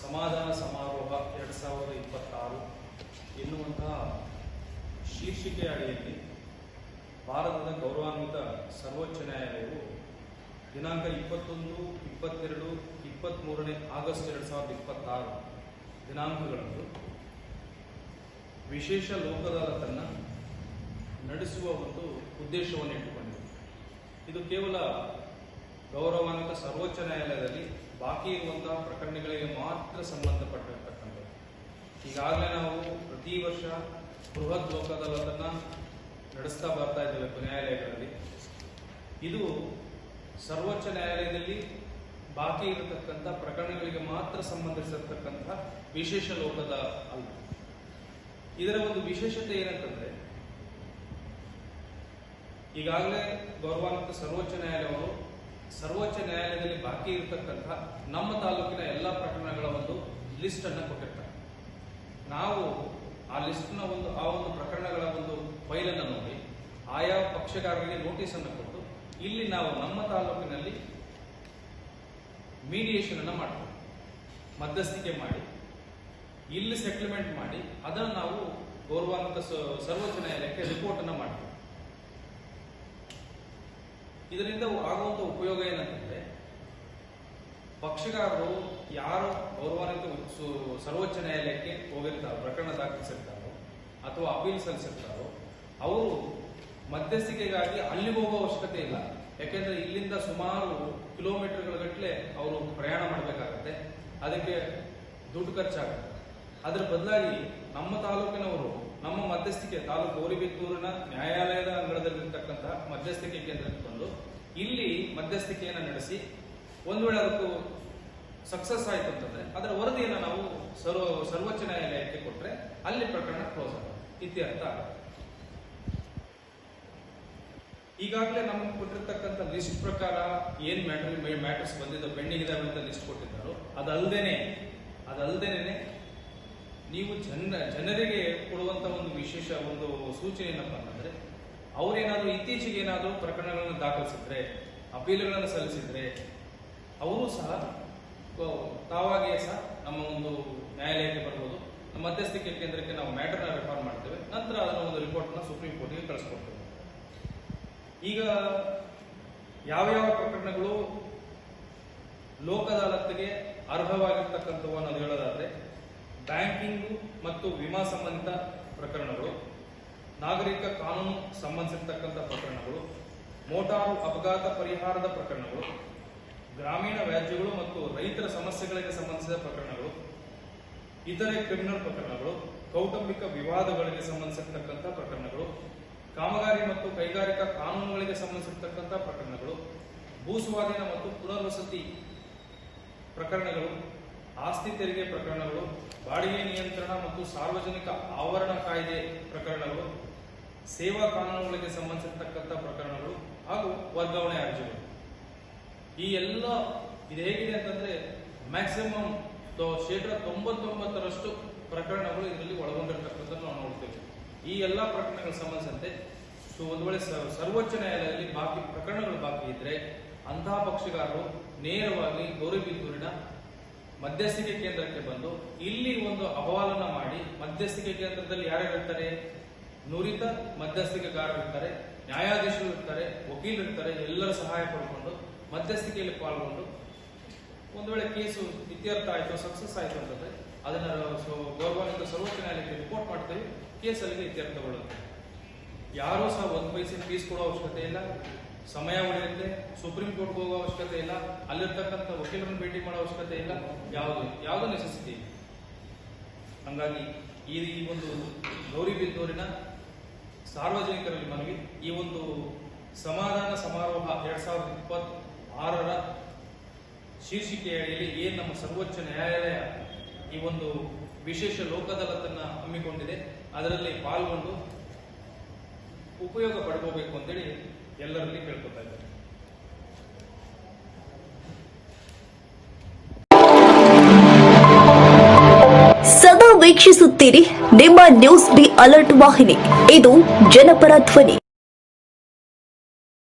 ಸಮಾಧಾನ ಸಮಾರೋಹ 2026 ಎನ್ನುವಂತಹ ಶೀರ್ಷಿಕೆ ಅಡಿಯಲ್ಲಿ ಭಾರತದ ಗೌರವಾನ್ವಿತ ಸರ್ವೋಚ್ಚ ನ್ಯಾಯಾಲಯವು ದಿನಾಂಕ 21, 22, 23 ಆಗಸ್ಟ್ 2026 ದಿನಾಂಕಗಳಂದು ವಿಶೇಷ ಲೋಕ ಅದಾಲತನ್ನು ನಡೆಸುವ ಒಂದು ಉದ್ದೇಶವನ್ನು ಇಟ್ಟುಕೊಂಡಿದೆ. ಇದು ಕೇವಲ ಗೌರವಾನ್ವಿತ ಸರ್ವೋಚ್ಚ ನ್ಯಾಯಾಲಯದಲ್ಲಿ ಬಾಕಿ ಇರುವಂತಹ ಪ್ರಕರಣಗಳಿಗೆ ಮಾತ್ರ ಸಂಬಂಧಪಟ್ಟಿರ್ತಕ್ಕಂಥದ್ದು. ಈಗಾಗಲೇ ನಾವು ಪ್ರತಿ ವರ್ಷ ಬೃಹತ್ ಲೋಕ ಅದಾಲತನ್ನು ನಡೆಸ್ತಾ ಬರ್ತಾ ಇದ್ದೇವೆ ನ್ಯಾಯಾಲಯಗಳಲ್ಲಿ. ಇದು ಸರ್ವೋಚ್ಚ ನ್ಯಾಯಾಲಯದಲ್ಲಿ ಬಾಕಿ ಇರತಕ್ಕಂಥ ಪ್ರಕರಣಗಳಿಗೆ ಮಾತ್ರ ಸಂಬಂಧಿಸಿರ್ತಕ್ಕಂಥ ವಿಶೇಷ ಲೋಕದ ಅಲ್ಲ. ಇದರ ಒಂದು ವಿಶೇಷತೆ ಏನಂತಂದ್ರೆ, ಈಗಾಗಲೇ ಗೌರವಾನ್ವಿತ ಸರ್ವೋಚ್ಚ ನ್ಯಾಯಾಲಯವರು ಸರ್ವೋಚ್ಚ ನ್ಯಾಯಾಲಯದಲ್ಲಿ ಬಾಕಿ ಇರತಕ್ಕಂಥ ನಮ್ಮ ತಾಲೂಕಿನ ಎಲ್ಲ ಪ್ರಕರಣಗಳ ಒಂದು ಲಿಸ್ಟ್ ಅನ್ನು ಕೊಟ್ಟಿರ್ತಾರೆ. ನಾವು ಆ ಲಿಸ್ಟ್ನ ಆ ಒಂದು ಪ್ರಕರಣಗಳ ಒಂದು ಫೈಲನ್ನು ನೋಡಿ ಆಯಾ ಪಕ್ಷಗಾರರಿಗೆ ನೋಟಿಸ್ ಅನ್ನು ಕೊಟ್ಟು ಇಲ್ಲಿ ನಾವು ನಮ್ಮ ತಾಲೂಕಿನಲ್ಲಿ ಮೀಡಿಯೇಷನ್ ಅನ್ನು ಮಾಡ್ತೀವಿ, ಮಧ್ಯಸ್ಥಿಕೆ ಮಾಡಿ ಇಲ್ಲಿ ಸೆಟಲ್ಮೆಂಟ್ ಮಾಡಿ ಅದನ್ನು ನಾವು ಗೌರವಾನ್ವಿತ ಸರ್ವೋಚ್ಚ ನ್ಯಾಯಾಲಯಕ್ಕೆ ರಿಪೋರ್ಟ್ ಅನ್ನು ಮಾಡ್ತೀವಿ. ಇದರಿಂದ ಆಗುವಂತ ಉಪಯೋಗ ಏನಂತಂದ್ರೆ, ಪಕ್ಷಗಾರರು ಯಾರು ಗೌರವಾನ್ವಿತ ಸರ್ವೋಚ್ಚ ನ್ಯಾಯಾಲಯಕ್ಕೆ ಹೋಗಿರ್ತಾರೋ, ಪ್ರಕರಣ ದಾಖಲಿಸಿರ್ತಾರೋ ಅಥವಾ ಅಪೀಲ್ ಸಲ್ಲಿಸಿರ್ತಾರೋ, ಅವರು ಮಧ್ಯಸ್ಥಿಕೆಗಾಗಿ ಅಲ್ಲಿ ಹೋಗುವ ಅವಶ್ಯಕತೆ ಇಲ್ಲ. ಯಾಕೆಂದ್ರೆ ಇಲ್ಲಿಂದ ಸುಮಾರು ಕಿಲೋಮೀಟರ್ಗಳ ಗಟ್ಟಲೆ ಅವರು ಪ್ರಯಾಣ ಮಾಡಬೇಕಾಗತ್ತೆ, ಅದಕ್ಕೆ ದುಡ್ಡು ಖರ್ಚಾಗುತ್ತೆ. ಅದರ ಬದಲಾಗಿ ನಮ್ಮ ತಾಲೂಕಿನವರು ನಮ್ಮ ಮಧ್ಯಸ್ಥಿಕೆ ತಾಲೂಕು ಗೌರಿಬಿದನೂರಿನ ನ್ಯಾಯಾಲಯದ ಅಂಗಳದಲ್ಲಿರ್ತಕ್ಕಂತಹ ಮಧ್ಯಸ್ಥಿಕೆ ಕೇಂದ್ರಕ್ಕೆ ಬಂದು ಇಲ್ಲಿ ಮಧ್ಯಸ್ಥಿಕೆಯನ್ನು ನಡೆಸಿ ಒಂದು ವೇಳೆ ಅದಕ್ಕೂ ಸಕ್ಸಸ್ ಆಯ್ತು ಅಂತಂದ್ರೆ ಅದರ ವರದಿಯನ್ನು ನಾವು ಸರ್ವೋಚ್ಚ ನ್ಯಾಯಾಲಯಕ್ಕೆ ಕೊಟ್ಟರೆ ಅಲ್ಲಿ ಪ್ರಕರಣ ಕ್ಲೋಸ್ ಆಗುತ್ತೆ, ಇತ್ಯರ್ಥ ಆಗುತ್ತೆ. ಈಗಾಗಲೇ ನಮಗೆ ಕೊಟ್ಟಿರ್ತಕ್ಕಂಥ ಲಿಸ್ಟ್ ಪ್ರಕಾರ ಏನ್ ಮ್ಯಾಟರ್ಸ್ ಬಂದಿದ್ದು ಪೆಂಡಿಂಗ್ ಇದಾವೆ ಅಂತ ಲಿಸ್ಟ್ ಕೊಟ್ಟಿದ್ದಾರೋ ಅದಲ್ದೇನೆ ನೀವು ಜನರಿಗೆ ಕೊಡುವಂತ ಒಂದು ವಿಶೇಷ ಒಂದು ಸೂಚನೆ ಏನಪ್ಪಾ ಅಂತಂದ್ರೆ, ಅವರೇನಾದ್ರೂ ಇತ್ತೀಚೆಗೆ ಏನಾದರೂ ಪ್ರಕರಣಗಳನ್ನು ದಾಖಲಿಸಿದ್ರೆ, ಅಪೀಲುಗಳನ್ನು ಸಲ್ಲಿಸಿದ್ರೆ ಅವರು ಸಹ ತಾವಾಗಿಯೇ ಸಹ ನಮ್ಮ ಒಂದು ನ್ಯಾಯಾಲಯಕ್ಕೆ ಬರ್ಬೋದು. ನಮ್ಮ ಮಧ್ಯಸ್ಥಿಕೆ ಕೇಂದ್ರಕ್ಕೆ ನಾವು ಮ್ಯಾಟರ್ನ ರೆಫರ್ ಮಾಡ್ತೇವೆ, ನಂತರ ಅದರ ಒಂದು ರಿಪೋರ್ಟ್ನ ಸುಪ್ರೀಂ ಕೋರ್ಟ್ಗೆ ಕಳಿಸ್ಕೊಡ್ತೇವೆ. ಈಗ ಯಾವ್ಯಾವ ಪ್ರಕರಣಗಳು ಲೋಕ ಅದಾಲತ್ಗೆ ಅರ್ಹವಾಗಿರ್ತಕ್ಕಂಥವು ಅನ್ನೋದು ಹೇಳೋದಾದ್ರೆ, ಬ್ಯಾಂಕಿಂಗ್ ಮತ್ತು ವಿಮಾ ಸಂಬಂಧಿತ ಪ್ರಕರಣಗಳು, ನಾಗರಿಕ ಕಾನೂನು ಸಂಬಂಧಿಸಿರ್ತಕ್ಕಂಥ ಪ್ರಕರಣಗಳು, ಮೋಟಾರು ಅಪಘಾತ ಪರಿಹಾರದ ಪ್ರಕರಣಗಳು, ಗ್ರಾಮೀಣ ವ್ಯಾಜ್ಯಗಳು ಮತ್ತು ರೈತರ ಸಮಸ್ಯೆಗಳಿಗೆ ಸಂಬಂಧಿಸಿದ ಪ್ರಕರಣಗಳು, ಇತರೆ ಕ್ರಿಮಿನಲ್ ಪ್ರಕರಣಗಳು, ಕೌಟುಂಬಿಕ ವಿವಾದಗಳಿಗೆ ಸಂಬಂಧಿಸಿರ್ತಕ್ಕಂಥ ಪ್ರಕರಣಗಳು, ಕಾಮಗಾರಿ ಮತ್ತು ಕೈಗಾರಿಕಾ ಕಾನೂನುಗಳಿಗೆ ಸಂಬಂಧಿಸಿರ್ತಕ್ಕಂಥ ಪ್ರಕರಣಗಳು, ಭೂ ಸ್ವಾಧೀನ ಮತ್ತು ಪುನರ್ವಸತಿ ಪ್ರಕರಣಗಳು, ಆಸ್ತಿ ತೆರಿಗೆ ಪ್ರಕರಣಗಳು, ಬಾಡಿಗೆ ನಿಯಂತ್ರಣ ಮತ್ತು ಸಾರ್ವಜನಿಕ ಆವರಣ ಕಾಯ್ದೆ ಪ್ರಕರಣಗಳು, ಸೇವಾ ಕಾನೂನುಗಳಿಗೆ ಸಂಬಂಧಿಸಿರ್ತಕ್ಕಂಥ ಪ್ರಕರಣಗಳು ಹಾಗೂ ವರ್ಗಾವಣೆ ಅರ್ಜಿಗಳು. ಈ ಎಲ್ಲ ಇದು ಹೇಗಿದೆ ಅಂತಂದ್ರೆ, ಮ್ಯಾಕ್ಸಿಮಮ್ 99% ಪ್ರಕರಣಗಳು ಇದರಲ್ಲಿ ಒಳಗೊಂಡಿರ್ತಕ್ಕಂಥದ್ದು ನಾವು ನೋಡ್ತೇವೆ. ಈ ಎಲ್ಲಾ ಪ್ರಕರಣಗಳಿಗೆ ಸಂಬಂಧಿಸಿದಂತೆ ಒಂದು ವೇಳೆ ಸರ್ವೋಚ್ಚ ನ್ಯಾಯಾಲಯದಲ್ಲಿ ಪ್ರಕರಣಗಳು ಬಾಕಿ ಇದ್ರೆ ಅಂತಹ ಪಕ್ಷಗಾರರು ನೇರವಾಗಿ ಗೌರಿಬಿದನೂರಿನ ಮಧ್ಯಸ್ಥಿಕೆ ಕೇಂದ್ರಕ್ಕೆ ಬಂದು ಇಲ್ಲಿ ಒಂದು ಅಹವಾಲನ್ನ ಮಾಡಿ, ಮಧ್ಯಸ್ಥಿಕೆ ಕೇಂದ್ರದಲ್ಲಿ ಯಾರ್ಯಾರಿರ್ತಾರೆ, ನುರಿತ ಮಧ್ಯಸ್ಥಿಕೆಗಾರರು ಇರ್ತಾರೆ, ನ್ಯಾಯಾಧೀಶರು ಇರ್ತಾರೆ, ವಕೀಲರು ಇರ್ತಾರೆ, ಎಲ್ಲರ ಸಹಾಯ ಪಡ್ಕೊಂಡು ಮಧ್ಯಸ್ಥಿಕೆಯಲ್ಲಿ ಪಾಲ್ಗೊಂಡು ಒಂದು ವೇಳೆ ಕೇಸು ಇತ್ಯರ್ಥ ಆಯ್ತು, ಸಕ್ಸಸ್ ಆಯ್ತು ಅಂತಂದ್ರೆ ಅದನ್ನ ಗೌರವಾನ್ವಿತ ಸರ್ವೋಚ್ಚ ನ್ಯಾಯಾಲಯಕ್ಕೆ ರಿಪೋರ್ಟ್ ಮಾಡ್ತೇವೆ, ಕೇಸ್ ಅಲ್ಲಿಗೆ ಇತ್ಯರ್ಥಗೊಳ್ಳುತ್ತೆ. ಯಾರೂ ಸಹ ಒಂದು ಪೈಸೆ ಫೀಸ್ ಕೊಡೋ ಅವಶ್ಯಕತೆ ಇಲ್ಲ, ಸಮಯ ಉಳಿಯುತ್ತೆ, ಸುಪ್ರೀಂ ಕೋರ್ಟ್ಗೆ ಹೋಗೋ ಅವಶ್ಯಕತೆ ಇಲ್ಲ, ಅಲ್ಲಿರ್ತಕ್ಕಂಥ ವಕೀಲರನ್ನು ಭೇಟಿ ಮಾಡೋ ಅವಶ್ಯಕತೆ ಇಲ್ಲ, ಯಾವುದೋ ನೆಸೆಸಿಟಿ ಇಲ್ಲ. ಹಂಗಾಗಿ ಈ ಒಂದು ಗೌರಿಬಿದನೂರಿನ ಸಾರ್ವಜನಿಕರಲ್ಲಿ ಮನವಿ, ಈ ಒಂದು ಸಮಾಧಾನ ಸಮಾರೋಹ 2026 ಶೀರ್ಷಿಕೆಯ ಅಡಿಯಲ್ಲಿ ಏನ್ ನಮ್ಮ ಸರ್ವೋಚ್ಚ ನ್ಯಾಯಾಲಯ ಈ ಒಂದು ವಿಶೇಷ ಲೋಕ ಅದಾಲತನ್ನ ಹಮ್ಮಿಕೊಂಡಿದೆ, ಅದರಲ್ಲಿ ಪಾಲ್ಗೊಂಡು ಉಪಯೋಗ ಪಡ್ಕೋಬೇಕು ಅಂತೇಳಿ ಎಲ್ಲರಲ್ಲಿ ಕೇಳ್ಕೊತಾ ಇದ್ದಾರೆ. ಸದಾ ವೀಕ್ಷಿಸುತ್ತೀರಿ ನಿಮ್ಮ ನ್ಯೂಸ್ ಬಿ ಅಲರ್ಟ್ ವಾಹಿನಿ. ಇದು ಜನಪರ ಧ್ವನಿ.